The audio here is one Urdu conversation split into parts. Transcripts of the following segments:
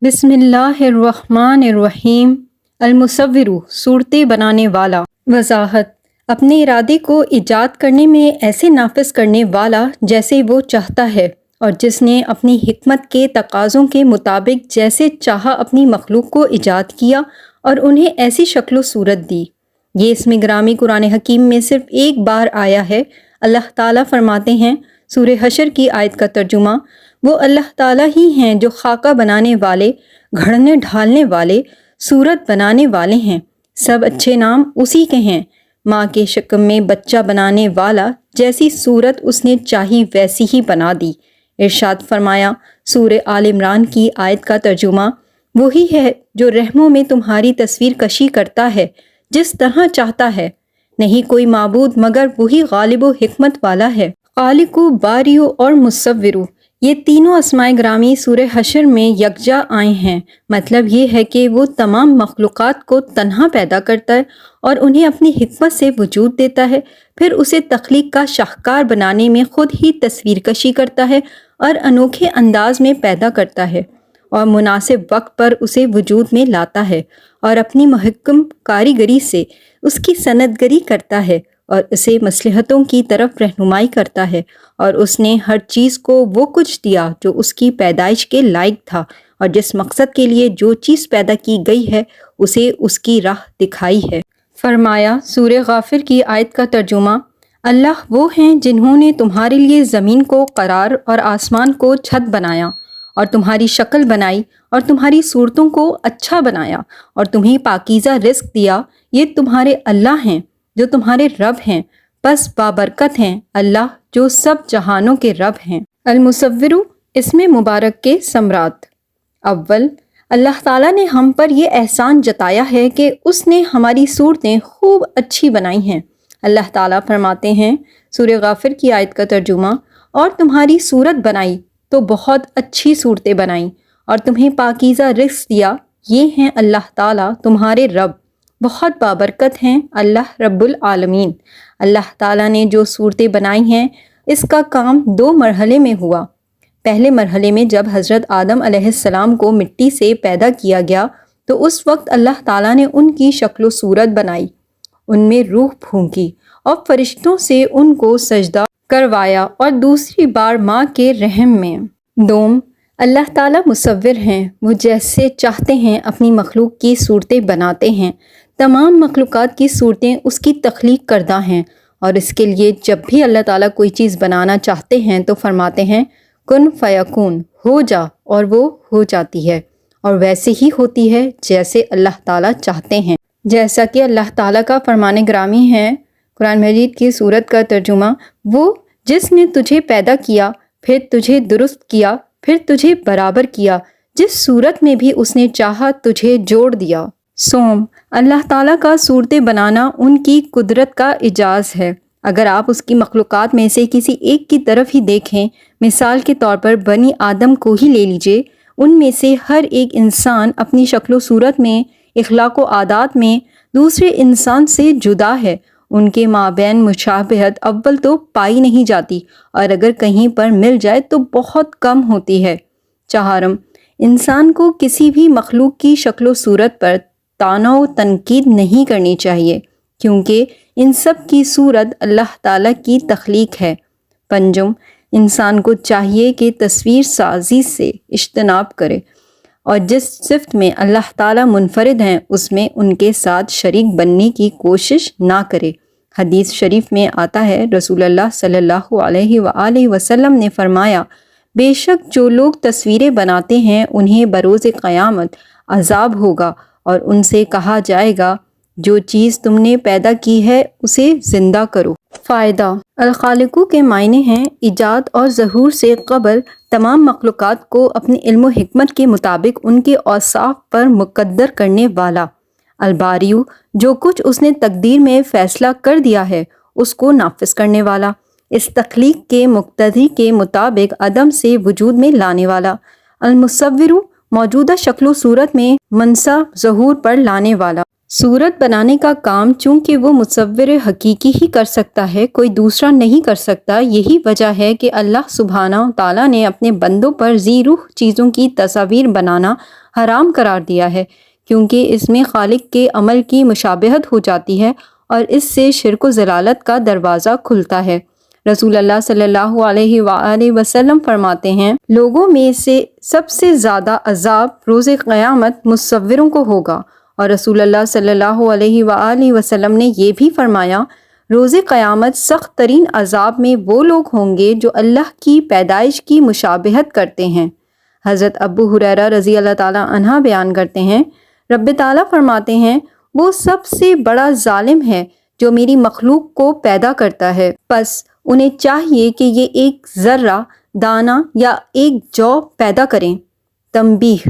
بسم اللہ الرحمن الرحیم۔ المصور، صورتیں بنانے والا۔ وضاحت: اپنے ارادے کو ایجاد کرنے میں ایسے نافذ کرنے والا جیسے وہ چاہتا ہے، اور جس نے اپنی حکمت کے تقاضوں کے مطابق جیسے چاہا اپنی مخلوق کو ایجاد کیا اور انہیں ایسی شکل و صورت دی۔ یہ اسم گرامی قرآن حکیم میں صرف ایک بار آیا ہے۔ اللہ تعالیٰ فرماتے ہیں، سورہ حشر کی آیت کا ترجمہ: وہ اللہ تعالیٰ ہی ہیں جو خاکہ بنانے والے، گھڑنے ڈھالنے والے، صورت بنانے والے ہیں۔ سب اچھے نام اسی کے ہیں۔ ماں کے شکم میں بچہ بنانے والا، جیسی صورت اس نے چاہی ویسی ہی بنا دی۔ ارشاد فرمایا، سورہ آل عمران کی آیت کا ترجمہ: وہی ہے جو رحموں میں تمہاری تصویر کشی کرتا ہے جس طرح چاہتا ہے۔ نہیں کوئی معبود مگر وہی غالب و حکمت والا ہے۔ خالق، باری اور مصور، یہ تینوں اسماء گرامی سورہ حشر میں یکجا آئے ہیں۔ مطلب یہ ہے کہ وہ تمام مخلوقات کو تنہا پیدا کرتا ہے اور انہیں اپنی حکمت سے وجود دیتا ہے، پھر اسے تخلیق کا شاہکار بنانے میں خود ہی تصویر کشی کرتا ہے اور انوکھے انداز میں پیدا کرتا ہے اور مناسب وقت پر اسے وجود میں لاتا ہے اور اپنی محکم کاریگری سے اس کی صنعتگری کرتا ہے اور اسے مصلحتوں کی طرف رہنمائی کرتا ہے، اور اس نے ہر چیز کو وہ کچھ دیا جو اس کی پیدائش کے لائق تھا، اور جس مقصد کے لیے جو چیز پیدا کی گئی ہے اسے اس کی راہ دکھائی ہے۔ فرمایا، سورہ غافر کی آیت کا ترجمہ: اللہ وہ ہیں جنہوں نے تمہارے لیے زمین کو قرار اور آسمان کو چھت بنایا اور تمہاری شکل بنائی اور تمہاری صورتوں کو اچھا بنایا اور تمہیں پاکیزہ رزق دیا۔ یہ تمہارے اللہ ہیں جو تمہارے رب ہیں، بس بابرکت ہیں اللہ جو سب جہانوں کے رب ہیں۔ المصور، اسم مبارک کے ثمرات۔ اول، اللہ تعالیٰ نے ہم پر یہ احسان جتایا ہے کہ اس نے ہماری صورتیں خوب اچھی بنائی ہیں۔ اللہ تعالیٰ فرماتے ہیں، سورہ غافر کی آیت کا ترجمہ: اور تمہاری صورت بنائی تو بہت اچھی صورتیں بنائیں اور تمہیں پاکیزہ رزق دیا۔ یہ ہیں اللہ تعالیٰ تمہارے رب، بہت بابرکت ہیں اللہ رب العالمین۔ اللہ تعالیٰ نے جو صورتیں بنائی ہیں اس کا کام دو مرحلے میں ہوا۔ پہلے مرحلے میں جب حضرت آدم علیہ السلام کو مٹی سے پیدا کیا گیا تو اس وقت اللہ تعالیٰ نے ان کی شکل و صورت بنائی، ان میں روح پھونکی اور فرشتوں سے ان کو سجدہ کروایا، اور دوسری بار ماں کے رحم میں۔ دوم، اللہ تعالیٰ مصور ہیں، وہ جیسے چاہتے ہیں اپنی مخلوق کی صورتیں بناتے ہیں۔ تمام مخلوقات کی صورتیں اس کی تخلیق کردہ ہیں، اور اس کے لیے جب بھی اللہ تعالیٰ کوئی چیز بنانا چاہتے ہیں تو فرماتے ہیں، کن فیکون، ہو جا، اور وہ ہو جاتی ہے، اور ویسے ہی ہوتی ہے جیسے اللہ تعالیٰ چاہتے ہیں۔ جیسا کہ اللہ تعالیٰ کا فرمان گرامی ہے قرآن مجید کی سورت کا ترجمہ: وہ جس نے تجھے پیدا کیا، پھر تجھے درست کیا، پھر تجھے برابر کیا، جس صورت میں بھی اس نے چاہا تجھے جوڑ دیا۔ سوم، اللہ تعالیٰ کا صورتیں بنانا ان کی قدرت کا اعجاز ہے۔ اگر آپ اس کی مخلوقات میں سے کسی ایک کی طرف ہی دیکھیں، مثال کے طور پر بنی آدم کو ہی لے لیجئے، ان میں سے ہر ایک انسان اپنی شکل و صورت میں، اخلاق و عادات میں دوسرے انسان سے جدا ہے۔ ان کے مابین مشابہت اول تو پائی نہیں جاتی، اور اگر کہیں پر مل جائے تو بہت کم ہوتی ہے۔ چہارم، انسان کو کسی بھی مخلوق کی شکل و صورت پر طعن و تنقید نہیں کرنی چاہیے، کیونکہ ان سب کی صورت اللہ تعالیٰ کی تخلیق ہے۔ پنجم، انسان کو چاہیے کہ تصویر سازی سے اجتناب کرے اور جس صفت میں اللہ تعالیٰ منفرد ہیں اس میں ان کے ساتھ شریک بننے کی کوشش نہ کرے۔ حدیث شریف میں آتا ہے، رسول اللہ صلی اللہ علیہ وآلہ وسلم نے فرمایا، بے شک جو لوگ تصویریں بناتے ہیں انہیں بروز قیامت عذاب ہوگا، اور ان سے کہا جائے گا جو چیز تم نے پیدا کی ہے اسے زندہ کرو۔ فائدہ: الخالق کے معنی ہیں ایجاد اور ظہور سے قبل تمام مخلوقات کو اپنے علم و حکمت کے مطابق ان کے اوصاف پر مقدر کرنے والا۔ الباری، جو کچھ اس نے تقدیر میں فیصلہ کر دیا ہے اس کو نافذ کرنے والا، اس تخلیق کے مقتضی کے مطابق عدم سے وجود میں لانے والا۔ المصور، موجودہ شکل و صورت میں منصب ظہور پر لانے والا۔ صورت بنانے کا کام چونکہ وہ مصور حقیقی ہی کر سکتا ہے، کوئی دوسرا نہیں کر سکتا، یہی وجہ ہے کہ اللہ سبحانہ تعالیٰ نے اپنے بندوں پر ذی روح چیزوں کی تصاویر بنانا حرام قرار دیا ہے، کیونکہ اس میں خالق کے عمل کی مشابہت ہو جاتی ہے اور اس سے شرک و ضلالت کا دروازہ کھلتا ہے۔ رسول اللہ صلی اللہ علیہ وآلہ وسلم فرماتے ہیں، لوگوں میں سے سب سے زیادہ عذاب روز قیامت مصوروں کو ہوگا، اور رسول اللہ صلی اللہ علیہ وآلہ وسلم نے یہ بھی فرمایا، روز قیامت سخت ترین عذاب میں وہ لوگ ہوں گے جو اللہ کی پیدائش کی مشابہت کرتے ہیں۔ حضرت ابو ہریرہ رضی اللہ تعالیٰ عنہ بیان کرتے ہیں، رب تعالیٰ فرماتے ہیں، وہ سب سے بڑا ظالم ہے جو میری مخلوق کو پیدا کرتا ہے، پس انہیں چاہیے کہ یہ ایک ذرہ دانہ یا ایک جو پیدا کریں۔ تنبیہ: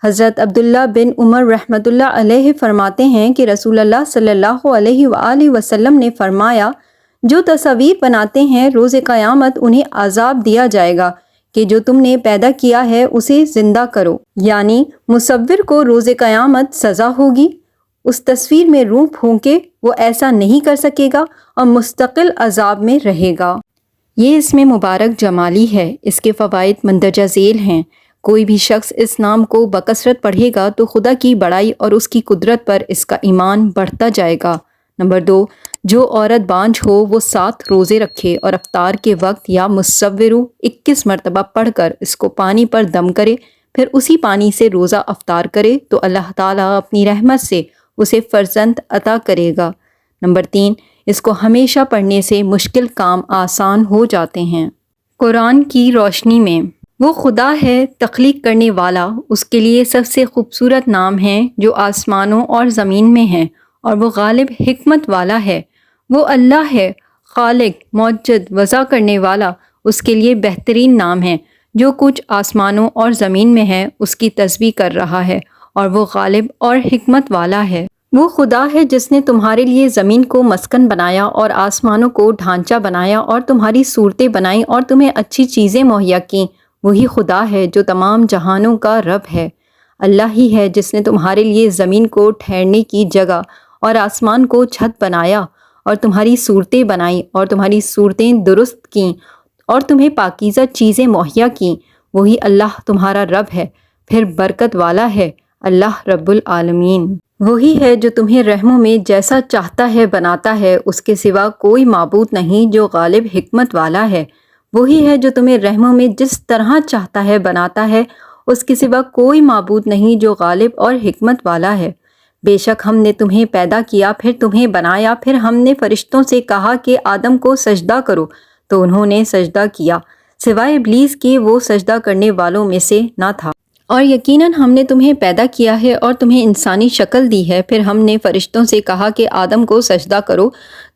حضرت عبداللہ بن عمر رحمۃ اللہ علیہ فرماتے ہیں کہ رسول اللہ صلی اللہ علیہ وآلہ وسلم نے فرمایا، جو تصاویر بناتے ہیں روز قیامت انہیں عذاب دیا جائے گا کہ جو تم نے پیدا کیا ہے اسے زندہ کرو، یعنی مصور کو روز قیامت سزا ہوگی، اس تصویر میں روح پھونکے وہ ایسا نہیں کر سکے گا اور مستقل عذاب میں رہے گا۔ یہ اسم مبارک جمالی ہے، اس کے فوائد مندرجہ ذیل ہیں۔ کوئی بھی شخص اس نام کو بکثرت پڑھے گا تو خدا کی بڑائی اور اس کی قدرت پر اس کا ایمان بڑھتا جائے گا۔ نمبر 2، جو عورت بانجھ ہو وہ 7 روزے رکھے اور افطار کے وقت یا مصورو 21 مرتبہ پڑھ کر اس کو پانی پر دم کرے، پھر اسی پانی سے روزہ افطار کرے تو اللہ تعالیٰ اپنی رحمت سے اسے فرزند عطا کرے گا۔ نمبر 3، اس کو ہمیشہ پڑھنے سے مشکل کام آسان ہو جاتے ہیں۔ قرآن کی روشنی میں وہ خدا ہے تخلیق کرنے والا، اس کے لیے سب سے خوبصورت نام ہیں جو آسمانوں اور زمین میں ہیں، اور وہ غالب حکمت والا ہے۔ وہ اللہ ہے خالق موجد وضع کرنے والا، اس کے لیے بہترین نام ہے۔ جو کچھ آسمانوں اور زمین میں ہے اس کی تسبیح کر رہا ہے، اور وہ غالب اور حکمت والا ہے۔ وہ خدا ہے جس نے تمہارے لیے زمین کو مسکن بنایا اور آسمانوں کو ڈھانچہ بنایا اور تمہاری صورتیں بنائیں اور تمہیں اچھی چیزیں مہیا کیں۔ وہی خدا ہے جو تمام جہانوں کا رب ہے۔ اللہ ہی ہے جس نے تمہارے لیے زمین کو ٹھہرنے کی جگہ اور آسمان کو چھت بنایا اور تمہاری صورتیں بنائیں اور تمہاری صورتیں درست کیں اور تمہیں پاکیزہ چیزیں مہیا کیں۔ وہی اللہ تمہارا رب ہے، پھر برکت والا ہے اللہ رب العالمین۔ وہی ہے جو تمہیں رحموں میں جیسا چاہتا ہے بناتا ہے، اس کے سوا کوئی معبود نہیں جو غالب حکمت والا ہے۔ وہی ہے جو تمہیں رحموں میں جس طرح چاہتا ہے بناتا ہے، اس کے سوا کوئی معبود نہیں جو غالب اور حکمت والا ہے۔ بے شک ہم نے تمہیں پیدا کیا، پھر تمہیں بنایا، پھر ہم نے فرشتوں سے کہا کہ آدم کو سجدہ کرو تو انہوں نے سجدہ کیا، سوائے ابلیس کے وہ سجدہ کرنے والوں میں سے نہ تھا۔ اور یقیناً ہم نے تمہیں پیدا کیا ہے اور تمہیں انسانی شکل دی ہے، پھر ہم نے فرشتوں سے کہا کہ آدم کو سجدہ کرو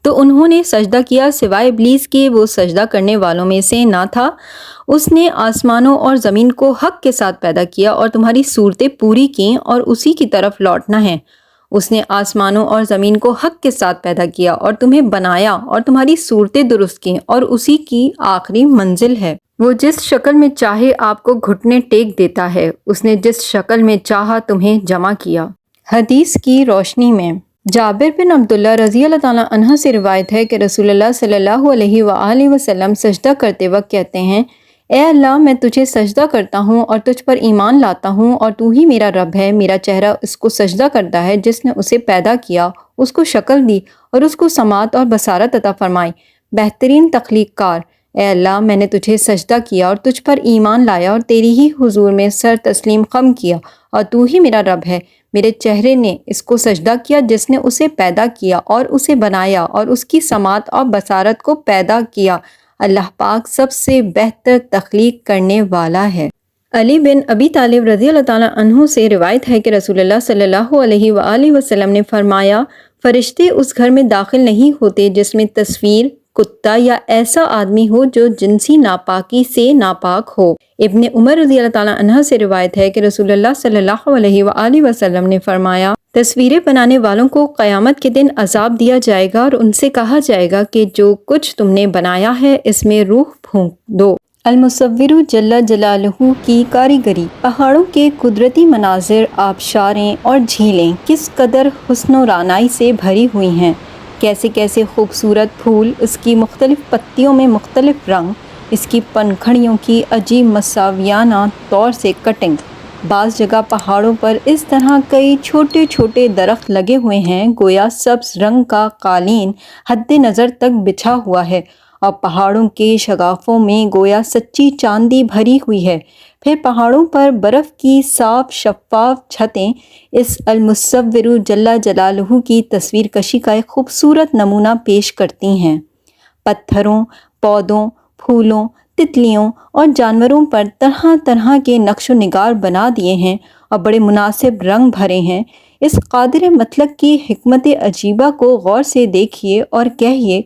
تو انہوں نے سجدہ کیا، سوائے ابلیس کے وہ سجدہ کرنے والوں میں سے نہ تھا۔ اس نے آسمانوں اور زمین کو حق کے ساتھ پیدا کیا اور تمہاری صورتیں پوری کیں اور اسی کی طرف لوٹنا ہے۔ اس نے آسمانوں اور زمین کو حق کے ساتھ پیدا کیا اور تمہیں بنایا اور تمہاری صورتیں درست کیں، اور اسی کی آخری منزل ہے۔ وہ جس شکل میں چاہے آپ کو گھٹنے ٹیک دیتا ہے، اس نے جس شکل میں چاہا تمہیں جمع کیا۔ حدیث کی روشنی میں جابر بن عبداللہ رضی اللہ تعالیٰ عنہ سے روایت ہے کہ رسول اللہ صلی اللہ علیہ وآلہ وسلم سجدہ کرتے وقت کہتے ہیں، اے اللہ میں تجھے سجدہ کرتا ہوں اور تجھ پر ایمان لاتا ہوں، اور تو ہی میرا رب ہے۔ میرا چہرہ اس کو سجدہ کرتا ہے جس نے اسے پیدا کیا، اس کو شکل دی اور اس کو سماعت اور بصارت عطا فرمائی۔ بہترین تخلیق کار، اے اللہ میں نے تجھے سجدہ کیا اور تجھ پر ایمان لایا اور تیری ہی حضور میں سر تسلیم خم کیا، اور تو ہی میرا رب ہے۔ میرے چہرے نے اس کو سجدہ کیا جس نے اسے پیدا کیا اور اسے بنایا اور اس کی سماعت اور بصارت کو پیدا کیا۔ اللہ پاک سب سے بہتر تخلیق کرنے والا ہے۔ علی بن ابی طالب رضی اللہ تعالیٰ عنہ سے روایت ہے کہ رسول اللہ صلی اللہ علیہ وآلہ وسلم نے فرمایا، فرشتے اس گھر میں داخل نہیں ہوتے جس میں تصویر، کتا یا ایسا آدمی ہو جو جنسی ناپاکی سے ناپاک ہو۔ ابن عمر رضی اللہ تعالیٰ عنہ سے روایت ہے کہ رسول اللہ صلی اللہ علیہ وآلہ وسلم نے فرمایا، تصویریں بنانے والوں کو قیامت کے دن عذاب دیا جائے گا اور ان سے کہا جائے گا کہ جو کچھ تم نے بنایا ہے اس میں روح پھونک دو۔ المصور جل جلالہ کی کاریگری، پہاڑوں کے قدرتی مناظر، آبشاریں اور جھیلیں کس قدر حسن و رعنائی سے بھری ہوئی ہیں، کیسے کیسے خوبصورت پھول، اس کی مختلف پتیوں میں مختلف رنگ، اس کی پنکھڑیوں کی عجیب مساویانہ طور سے کٹنگ۔ بعض جگہ پہاڑوں پر اس طرح کئی چھوٹے چھوٹے درخت لگے ہوئے ہیں گویا سبز رنگ کا قالین حد نظر تک بچھا ہوا ہے، اور پہاڑوں کے شگافوں میں گویا سچی چاندی بھری ہوئی ہے۔ پھر پہاڑوں پر برف کی صاف شفاف چھتیں اس المصور جل جلالہ کی تصویر کشی کا ایک خوبصورت نمونہ پیش کرتی ہیں۔ پتھروں، پودوں، پھولوں، تتلیوں اور جانوروں پر طرح طرح کے نقش و نگار بنا دیے ہیں اور بڑے مناسب رنگ بھرے ہیں۔ اس قادر مطلق کی حکمت عجیبہ کو غور سے دیکھیے اور کہیے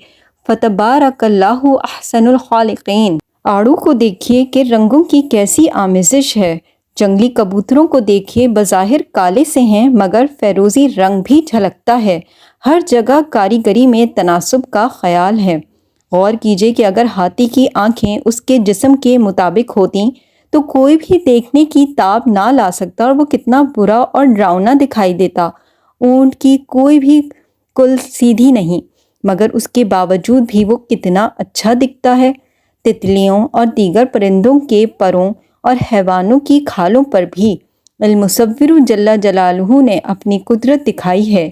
فتبارک اللہ احسن الخالقین۔ آڑو کو دیکھیے کہ رنگوں کی کیسی آمیزش ہے، جنگلی کبوتروں کو دیکھیے بظاہر کالے سے ہیں مگر فیروزی رنگ بھی جھلکتا ہے۔ ہر جگہ کاریگری میں تناسب کا خیال ہے۔ غور کیجیے کہ اگر ہاتھی کی آنکھیں اس کے جسم کے مطابق ہوتیں تو کوئی بھی دیکھنے کی تاب نہ لا سکتا اور وہ کتنا برا اور ڈراؤنا دکھائی دیتا۔ اونٹ کی کوئی بھی کل سیدھی نہیں مگر اس کے باوجود بھی وہ کتنا اچھا دکھتا ہے۔ تتلیوں اور دیگر پرندوں کے پروں اور حیوانوں کی کھالوں پر بھی المصور جل جلالہ نے اپنی قدرت دکھائی ہے۔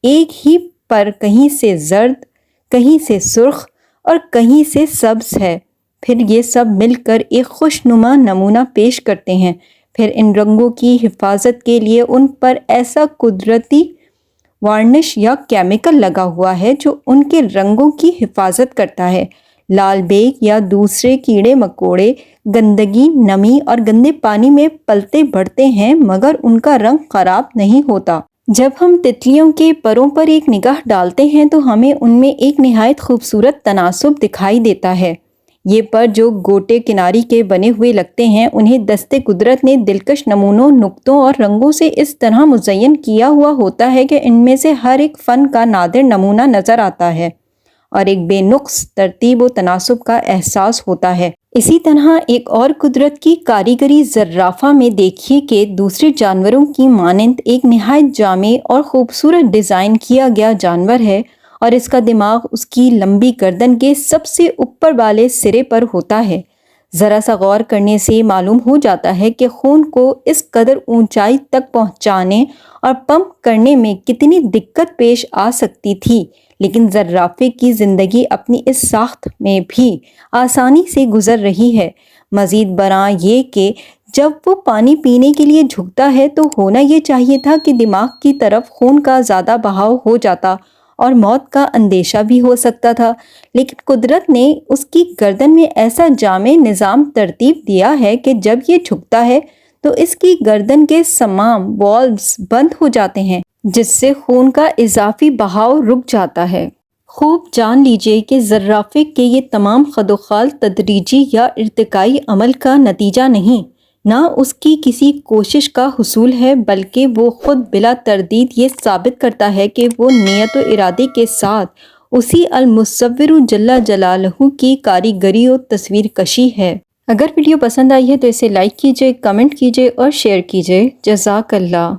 ایک ہی پر کہیں سے زرد، کہیں سے سرخ اور کہیں سے سبز ہے، پھر یہ سب مل کر ایک خوشنما نمونہ پیش کرتے ہیں۔ پھر ان رنگوں کی حفاظت کے لیے ان پر ایسا قدرتی وارنش یا کیمیکل لگا ہوا ہے جو ان کے رنگوں کی حفاظت کرتا ہے۔ لال بیگ یا دوسرے کیڑے مکوڑے گندگی، نمی اور گندے پانی میں پلتے بڑھتے ہیں مگر ان کا رنگ خراب نہیں ہوتا۔ جب ہم تتلیوں کے پروں پر ایک نگاہ ڈالتے ہیں تو ہمیں ان میں ایک نہایت خوبصورت تناسب دکھائی دیتا ہے۔ یہ پر جو گوٹے کناری کے بنے ہوئے لگتے ہیں انہیں دست قدرت نے دلکش نمونوں، نقطوں اور رنگوں سے اس طرح مزین کیا ہوا ہوتا ہے کہ ان میں سے ہر ایک فن کا نادر نمونہ نظر آتا ہے اور ایک بے نقص ترتیب و تناسب کا احساس ہوتا ہے۔ اسی طرح ایک اور قدرت کی کاریگری زرافہ میں دیکھیے کہ دوسرے جانوروں کی مانند ایک نہایت جامع اور خوبصورت ڈیزائن کیا گیا جانور ہے اور اس کا دماغ اس کی لمبی گردن کے سب سے اوپر والے سرے پر ہوتا ہے۔ ذرا سا غور کرنے سے معلوم ہو جاتا ہے کہ خون کو اس قدر اونچائی تک پہنچانے اور پمپ کرنے میں کتنی دقت پیش آ سکتی تھی، لیکن زرافے کی زندگی اپنی اس ساخت میں بھی آسانی سے گزر رہی ہے۔ مزید برآں یہ کہ جب وہ پانی پینے کے لیے جھکتا ہے تو ہونا یہ چاہیے تھا کہ دماغ کی طرف خون کا زیادہ بہاؤ ہو جاتا اور موت کا اندیشہ بھی ہو سکتا تھا، لیکن قدرت نے اس کی گردن میں ایسا جامع نظام ترتیب دیا ہے کہ جب یہ جھکتا ہے تو اس کی گردن کے تمام والوز بند ہو جاتے ہیں جس سے خون کا اضافی بہاؤ رک جاتا ہے۔ خوب جان لیجئے کہ زرافے کے یہ تمام خدوخال تدریجی یا ارتقائی عمل کا نتیجہ نہیں، نہ اس کی کسی کوشش کا حصول ہے، بلکہ وہ خود بلا تردید یہ ثابت کرتا ہے کہ وہ نیت و ارادے کے ساتھ اسی المصور جل جلالہ کی کاریگری و تصویر کشی ہے۔ اگر ویڈیو پسند آئی ہے تو اسے لائک کیجئے، کمنٹ کیجئے اور شیئر کیجئے۔ جزاک اللہ۔